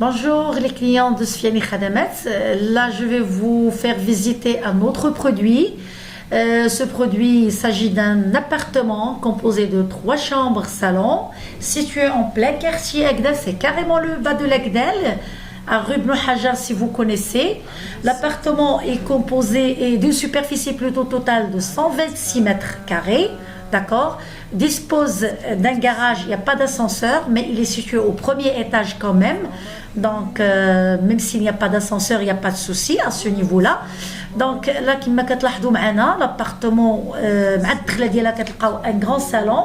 Bonjour les clients de Soufiane Khadamat. Là, je vais vous faire visiter un autre produit. Ce produit, il s'agit d'un appartement composé de 3 chambres salon situé en plein quartier Agdal. C'est carrément le bas de l'Agdal, à rue Ibn Hajar si vous connaissez. L'appartement est composé d'une superficie plutôt totale de 126 mètres carrés. D'accord, dispose d'un garage, il n'y a pas d'ascenseur, mais il est situé au premier étage quand même. Donc, même s'il n'y a pas d'ascenseur, il n'y a pas de souci à ce niveau-là. Donc, là, كما كتلاحظوا معنا, l'appartement, un grand salon.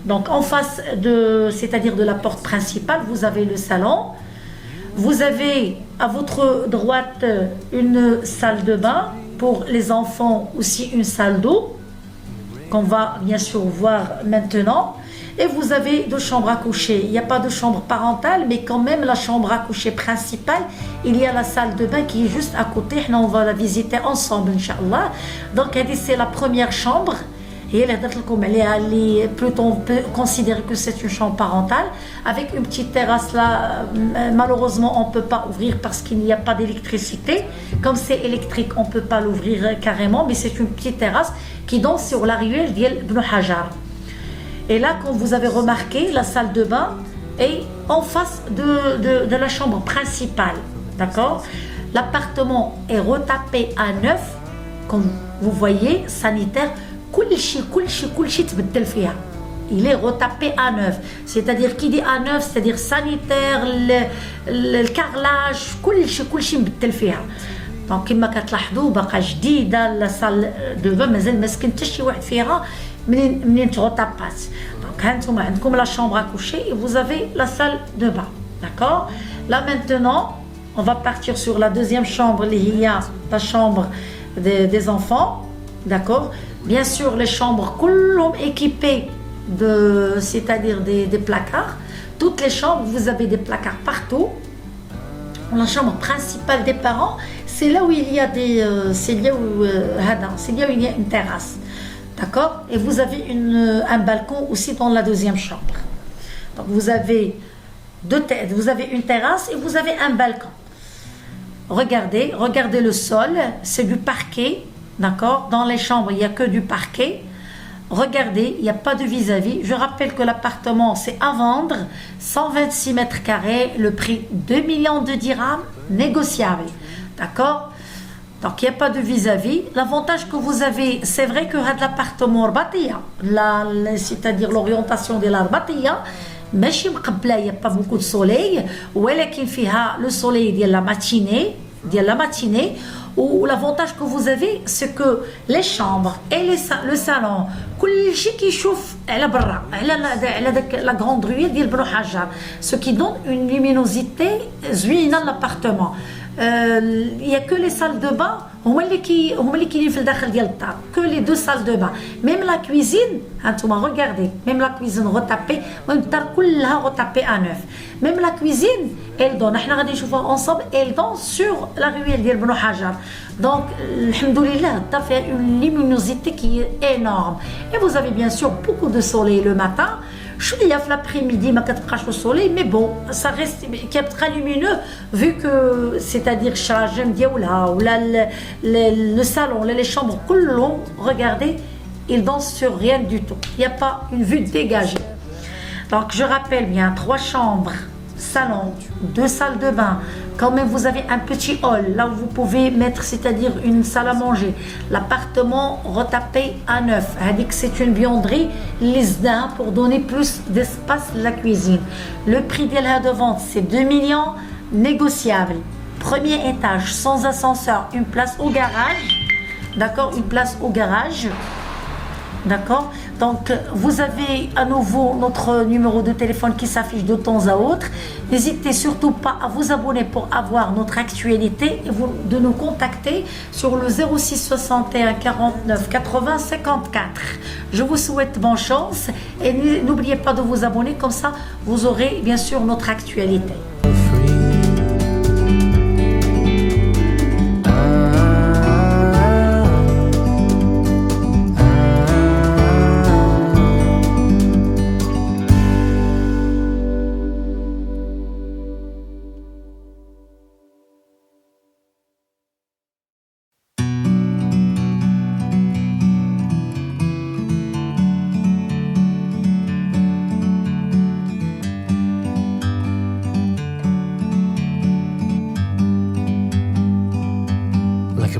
Donc, en face de, c'est-à-dire de la porte principale, vous avez le salon. Vous avez à votre droite une salle de bain pour les enfants, aussi une salle d'eau, qu'on va bien sûr voir maintenant. Et vous avez 2 chambres à coucher. Il n'y a pas de chambre parentale, mais quand même la chambre à coucher principale, il y a la salle de bain qui est juste à côté. On va la visiter ensemble, Inch'Allah. Donc, c'est la première chambre. Et plutôt on peut considérer que c'est une chambre parentale avec une petite terrasse là. Malheureusement on ne peut pas ouvrir parce qu'il n'y a pas d'électricité. Comme c'est électrique, on ne peut pas l'ouvrir carrément, mais c'est une petite terrasse qui donne sur la ruelle d'Ibn Hajar. Et là, comme vous avez remarqué, la salle de bain est en face de la chambre principale. D'accord? L'appartement est retapé à neuf, comme vous voyez, sanitaire. Il est retapé à neuf. C'est-à-dire, qui dit à neuf, c'est-à-dire sanitaire, le carrelage, donc كما كتلاحظوا بقى جديده لا صال دو با مازال ما سكن حتى شي واحد فيها منين تغطابات. Donc هانتوما عندكم la chambre à coucher et vous avez la salle de bain. D'accord? Là maintenant, on va partir sur la deuxième chambre, la chambre des enfants. D'accord? Bien sûr, les chambres كلهم équipées c'est-à-dire des placards. Toutes les chambres, vous avez des placards partout. La chambre principale des parents, c'est là où il y a c'est là où il y a une terrasse. D'accord? Et vous avez un balcon aussi dans la deuxième chambre. Donc vous avez une terrasse et vous avez un balcon. Regardez le sol, c'est du parquet. D'accord? Dans les chambres, il n'y a que du parquet. Regardez, il n'y a pas de vis-à-vis. Je rappelle que l'appartement, c'est à vendre, 126 mètres carrés, le prix 2 millions de dirhams, négociable. D'accord? Donc, il n'y a pas de vis-à-vis. L'avantage que vous avez, c'est vrai que l'appartement, c'est-à-dire l'orientation de l'Arbatia, mais il n'y a pas beaucoup de soleil. Le soleil de la matinée. Ou l'avantage que vous avez, c'est que les chambres et le salon, la grande ruelle d'Ibn Hajar, ce qui donne une luminosité zouina à l'appartement. Il n'y a que les salles de bain, que les 2 salles de bain. Même la cuisine, regardez, même la cuisine retapée, retapée à neuf. Même la cuisine, elle donne, ensemble, elle donne sur la ruelle d'Ibn Hajar. Donc, alhamdoulilah, ça fait une luminosité qui est énorme. Et vous avez bien sûr beaucoup de soleil le matin. Il y a l'après-midi, le soleil, mais bon, ça reste très lumineux vu que, c'est-à-dire, le salon, les chambres, regardez, ils dansent sur rien du tout. Il n'y a pas une vue dégagée. Donc, je rappelle bien, 3 chambres, salon, 2 salles de bain. Quand même, vous avez un petit hall, là où vous pouvez mettre, c'est-à-dire une salle à manger. L'appartement retapé à neuf. C'est une buanderie, l'ISDA, pour donner plus d'espace à la cuisine. Le prix de la vente, c'est 2 millions, négociable. Premier étage, sans ascenseur, une place au garage. D'accord? Une place au garage. D'accord? Donc, vous avez à nouveau notre numéro de téléphone qui s'affiche de temps à autre. N'hésitez surtout pas à vous abonner pour avoir notre actualité et de nous contacter sur le 06 61 49 80 54. Je vous souhaite bonne chance et n'oubliez pas de vous abonner, comme ça vous aurez bien sûr notre actualité.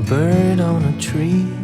bird on a tree.